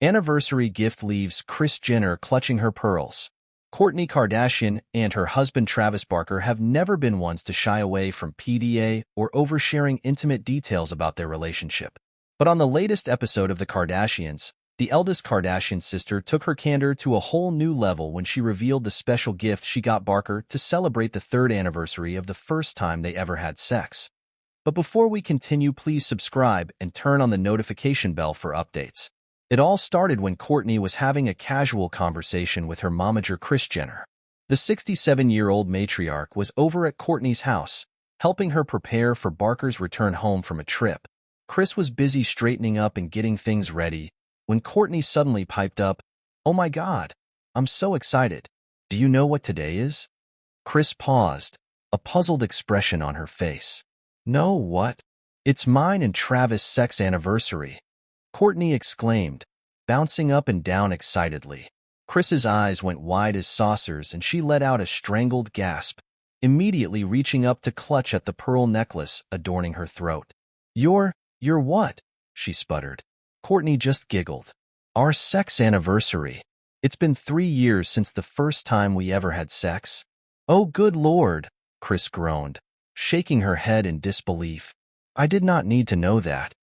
Anniversary gift leaves Kris Jenner clutching her pearls. Kourtney Kardashian and her husband Travis Barker have never been ones to shy away from PDA or oversharing intimate details about their relationship. But on the latest episode of The Kardashians, the eldest Kardashian sister took her candor to a whole new level when she revealed the special gift she got Barker to celebrate the third anniversary of the first time they ever had sex. But before we continue, please subscribe and turn on the notification bell for updates. It all started when Kourtney was having a casual conversation with her momager Kris Jenner. The 67-year-old matriarch was over at Kourtney's house, helping her prepare for Barker's return home from a trip. Kris was busy straightening up and getting things ready when Kourtney suddenly piped up, "Oh my God, I'm so excited. Do you know what today is?" Kris paused, a puzzled expression on her face. "No, what?" "It's mine and Travis' sex anniversary," Kourtney exclaimed, bouncing up and down excitedly. Kris's eyes went wide as saucers and she let out a strangled gasp, immediately reaching up to clutch at the pearl necklace adorning her throat. You're what?" she sputtered. Kourtney just giggled. "Our sex anniversary. It's been 3 years since the first time we ever had sex." "Oh, good Lord," Kris groaned, shaking her head in disbelief. "I did not need to know that."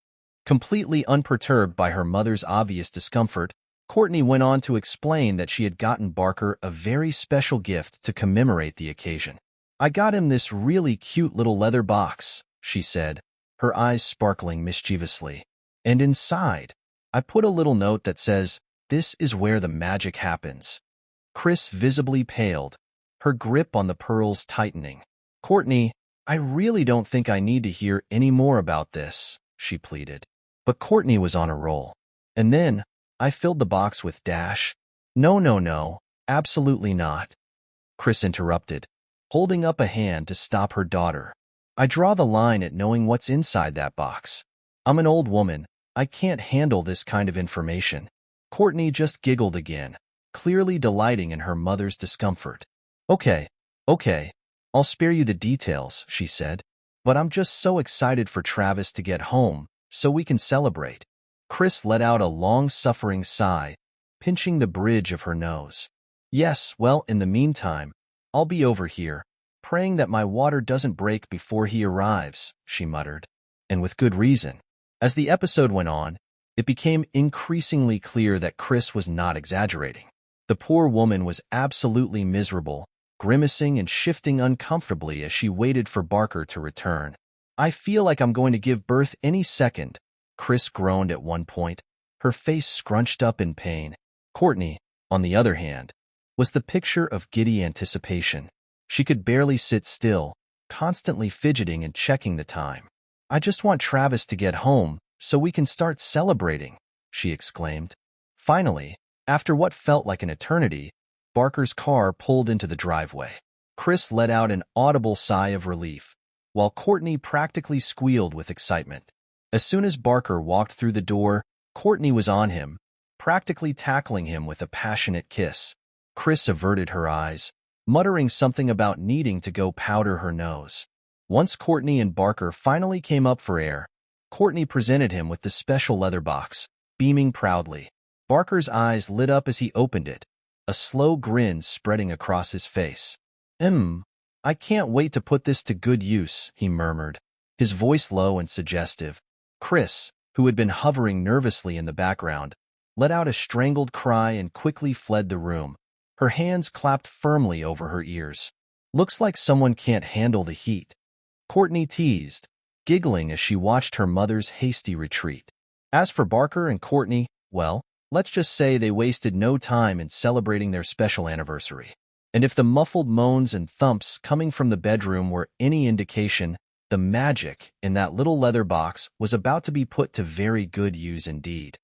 Completely unperturbed by her mother's obvious discomfort, Kourtney went on to explain that she had gotten Barker a very special gift to commemorate the occasion. "I got him this really cute little leather box," she said, her eyes sparkling mischievously. "And inside, I put a little note that says, 'This is where the magic happens.'" Kris visibly paled, her grip on the pearls tightening. "Kourtney, I really don't think I need to hear any more about this," she pleaded. But Kourtney was on a roll. "And then, I filled the box with dash." No, absolutely not," Kris interrupted, holding up a hand to stop her daughter. "I draw the line at knowing what's inside that box. I'm an old woman. I can't handle this kind of information." Kourtney just giggled again, clearly delighting in her mother's discomfort. Okay, I'll spare you the details," she said. "But I'm just so excited for Travis to get home, so we can celebrate." Kris let out a long-suffering sigh, pinching the bridge of her nose. "Yes, well, in the meantime, I'll be over here, praying that my water doesn't break before he arrives," she muttered. And with good reason. As the episode went on, it became increasingly clear that Kris was not exaggerating. The poor woman was absolutely miserable, grimacing and shifting uncomfortably as she waited for Barker to return. "I feel like I'm going to give birth any second," Kris groaned at one point, her face scrunched up in pain. Kourtney, on the other hand, was the picture of giddy anticipation. She could barely sit still, constantly fidgeting and checking the time. "I just want Travis to get home so we can start celebrating," she exclaimed. Finally, after what felt like an eternity, Barker's car pulled into the driveway. Kris let out an audible sigh of relief, while Kourtney practically squealed with excitement. As soon as Barker walked through the door, Kourtney was on him, practically tackling him with a passionate kiss. Kris averted her eyes, muttering something about needing to go powder her nose. Once Kourtney and Barker finally came up for air, Kourtney presented him with the special leather box, beaming proudly. Barker's eyes lit up as he opened it, a slow grin spreading across his face. I can't wait to put this to good use," he murmured, his voice low and suggestive. Kris, who had been hovering nervously in the background, let out a strangled cry and quickly fled the room, her hands clapped firmly over her ears. "Looks like someone can't handle the heat," Kourtney teased, giggling as she watched her mother's hasty retreat. As for Barker and Kourtney, well, let's just say they wasted no time in celebrating their special anniversary. And if the muffled moans and thumps coming from the bedroom were any indication, the magic in that little leather box was about to be put to very good use indeed.